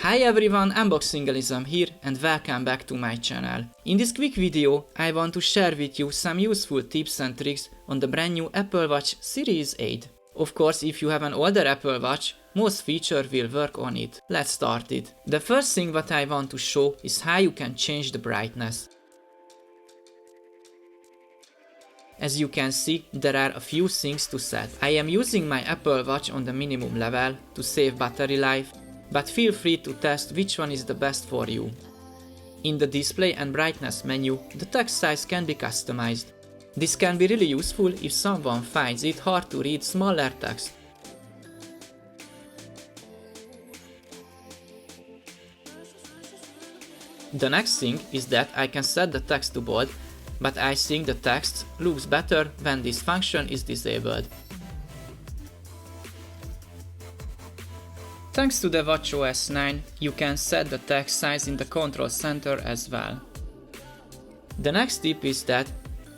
Hi everyone, Unboxingalism here and welcome back to my channel. In this quick video, I want to share with you some useful tips and tricks on the brand new Apple Watch Series 8. Of course, if you have an older Apple Watch, most features will work on it. Let's start it. The first thing what I want to show is how you can change the brightness. As you can see, there are a few things to set. I am using my Apple Watch on the minimum level to save battery life, but feel free to test which one is the best for you. In the display and brightness menu, the text size can be customized. This can be really useful if someone finds it hard to read smaller text. The next thing is that I can set the text to bold, but I think the text looks better when this function is disabled. Thanks to the watchOS 9, you can set the text size in the control center as well. The next tip is that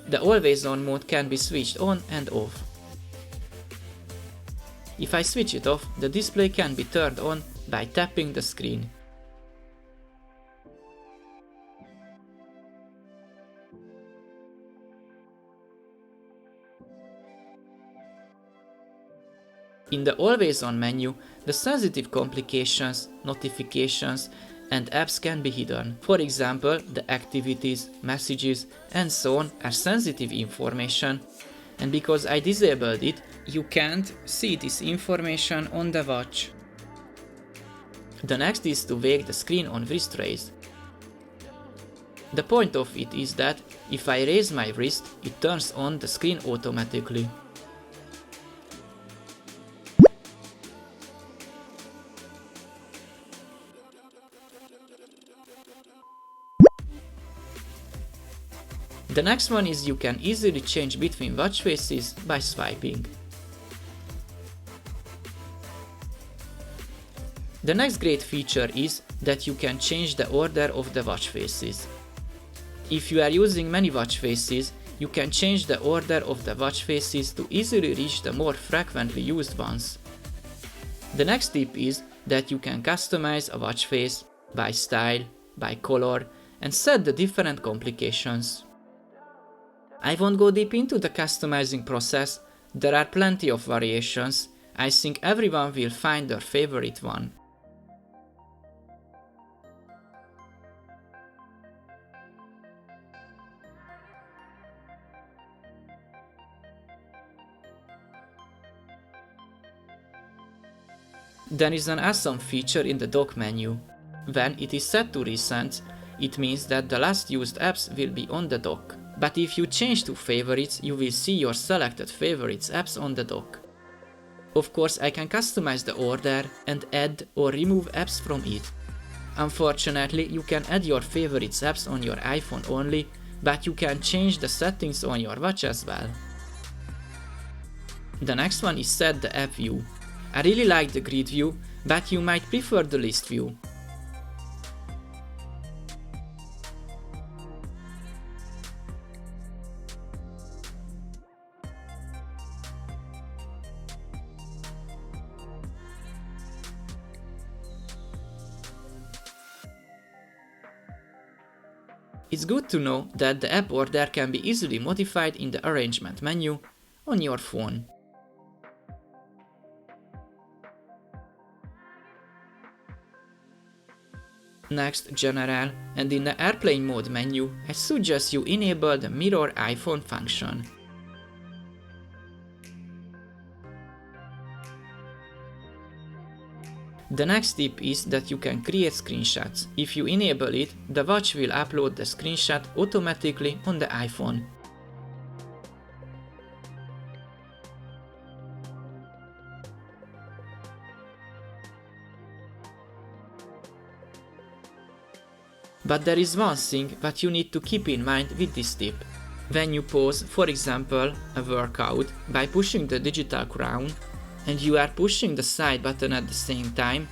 the always on mode can be switched on and off. If I switch it off, the display can be turned on by tapping the screen. In the Always On menu, the sensitive complications, notifications, and apps can be hidden. For example, the activities, messages, and so on are sensitive information, and because I disabled it, you can't see this information on the watch. The next is to wake the screen on wrist raise. The point of it is that if I raise my wrist, it turns on the screen automatically. The next one is you can easily change between watch faces by swiping. The next great feature is that you can change the order of the watch faces. If you are using many watch faces, you can change the order of the watch faces to easily reach the more frequently used ones. The next tip is that you can customize a watch face by style, by color, and set the different complications. I won't go deep into the customizing process, there are plenty of variations. I think everyone will find their favorite one. There is an awesome feature in the dock menu. When it is set to recent, it means that the last used apps will be on the dock. But if you change to favorites, you will see your selected favorites apps on the dock. Of course, I can customize the order and add or remove apps from it. Unfortunately, you can add your favorites apps on your iPhone only, but you can change the settings on your watch as well. The next one is set the app view. I really like the grid view, but you might prefer the list view. It's good to know that the app order can be easily modified in the arrangement menu on your phone. Next, General, and in the Airplane Mode menu, I suggest you enable the Mirror iPhone function. The next tip is that you can create screenshots. If you enable it, the watch will upload the screenshot automatically on the iPhone. But there is one thing that you need to keep in mind with this tip. When you pause, for example, a workout by pushing the digital crown, and you are pushing the side button at the same time,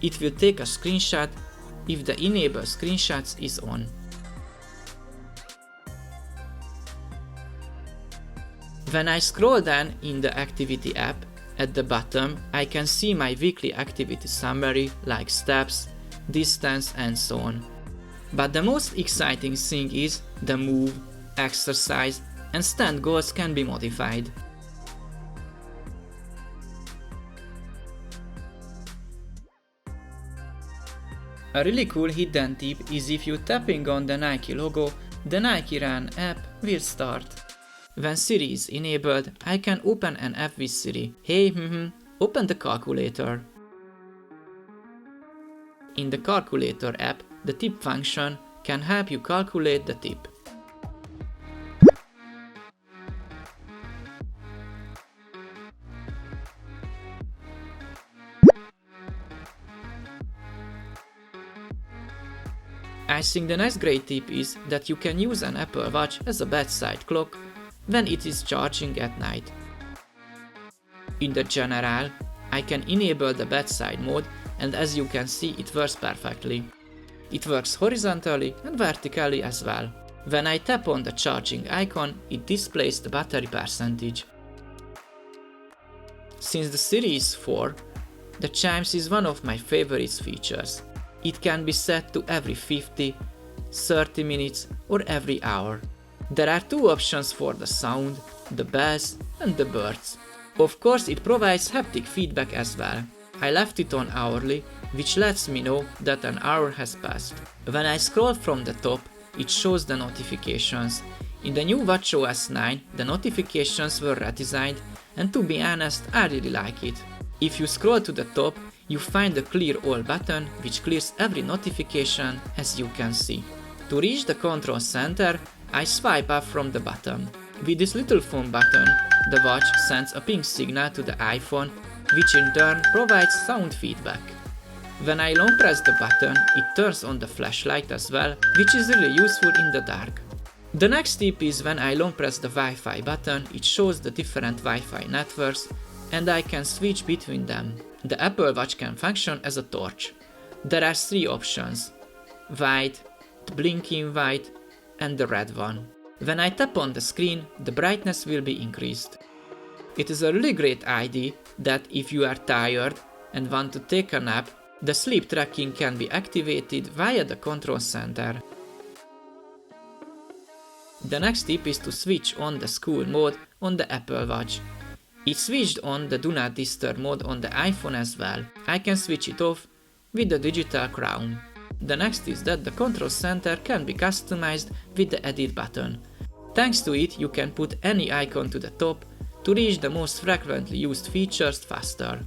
it will take a screenshot if the Enable Screenshots is on. When I scroll down in the Activity app, at the bottom I can see my weekly activity summary like steps, distance and so on. But the most exciting thing is the move, exercise and stand goals can be modified. A really cool hidden tip is if you tapping on the Nike logo, the Nike Run app will start. When Siri is enabled, I can open an app with Siri. Hey, open the calculator. In the calculator app, the tip function can help you calculate the tip. I think the next great tip is that you can use an Apple Watch as a bedside clock when it is charging at night. In the general, I can enable the bedside mode, and as you can see, it works perfectly. It works horizontally and vertically as well. When I tap on the charging icon, it displays the battery percentage. Since the Series 4, the chimes is one of my favorite features. It can be set to every 50, 30 minutes or every hour. There are two options for the sound, the bells and the birds. Of course, it provides haptic feedback as well. I left it on hourly, which lets me know that an hour has passed. When I scroll from the top, it shows the notifications. In the new watchOS 9, the notifications were redesigned, and to be honest, I really like it. If you scroll to the top, you find the Clear All button, which clears every notification, as you can see. To reach the control center, I swipe up from the bottom. With this little phone button, the watch sends a ping signal to the iPhone, which in turn provides sound feedback. When I long press the button, it turns on the flashlight as well, which is really useful in the dark. The next tip is when I long press the Wi-Fi button, it shows the different Wi-Fi networks, and I can switch between them. The Apple Watch can function as a torch. There are three options: white, the blinking white, and the red one. When I tap on the screen, the brightness will be increased. It is a really great idea that if you are tired and want to take a nap, the sleep tracking can be activated via the control center. The next tip is to switch on the school mode on the Apple Watch. It switched on the Do Not Disturb mode on the iPhone as well. I can switch it off with the digital crown. The next is that the control center can be customized with the Edit button. Thanks to it, you can put any icon to the top to reach the most frequently used features faster.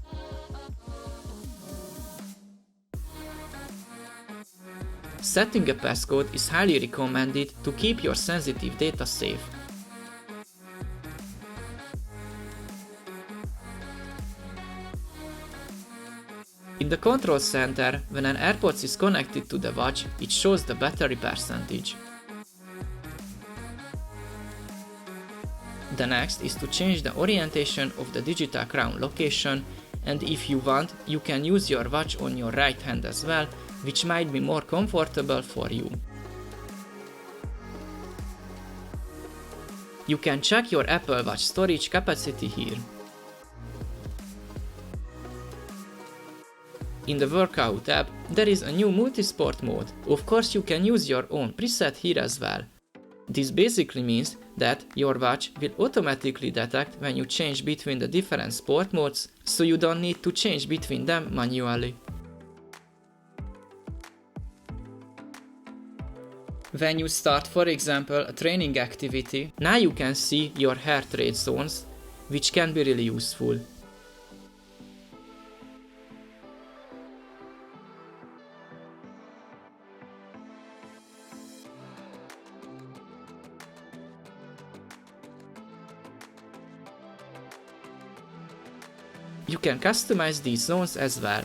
Setting a passcode is highly recommended to keep your sensitive data safe. In the control center, when an AirPods is connected to the watch, it shows the battery percentage. The next is to change the orientation of the digital crown location, and if you want, you can use your watch on your right hand as well, which might be more comfortable for you. You can check your Apple Watch storage capacity here. In the Workout tab, there is a new multi-sport mode. Of course, you can use your own preset here as well. This basically means that your watch will automatically detect when you change between the different sport modes, so you don't need to change between them manually. When you start, for example, a training activity, now you can see your heart rate zones, which can be really useful. You can customize these zones as well.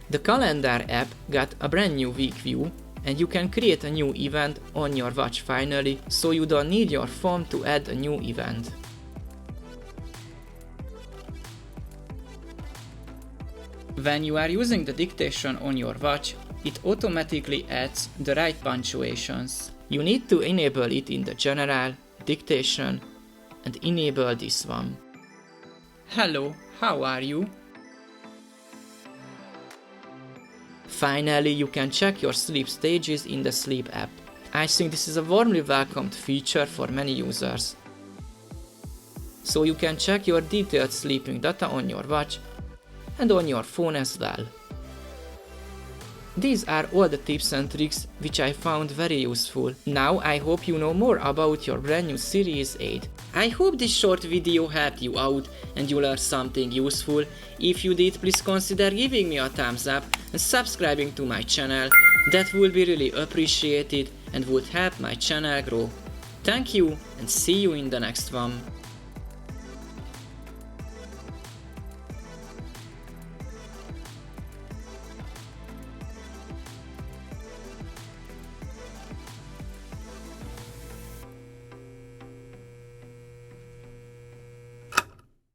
The Calendar app got a brand new week view, and you can create a new event on your watch finally, so you don't need your phone to add a new event. When you are using the Dictation on your watch, it automatically adds the right punctuations. You need to enable it in the General, Dictation, and enable this one. Hello, how are you? Finally, you can check your sleep stages in the Sleep app. I think this is a warmly welcomed feature for many users. So you can check your detailed sleeping data on your watch and on your phone as well. These are all the tips and tricks which I found very useful. Now I hope you know more about your brand new Series 8. I hope this short video helped you out and you learned something useful. If you did, please consider giving me a thumbs up and subscribing to my channel. That would be really appreciated and would help my channel grow. Thank you and see you in the next one.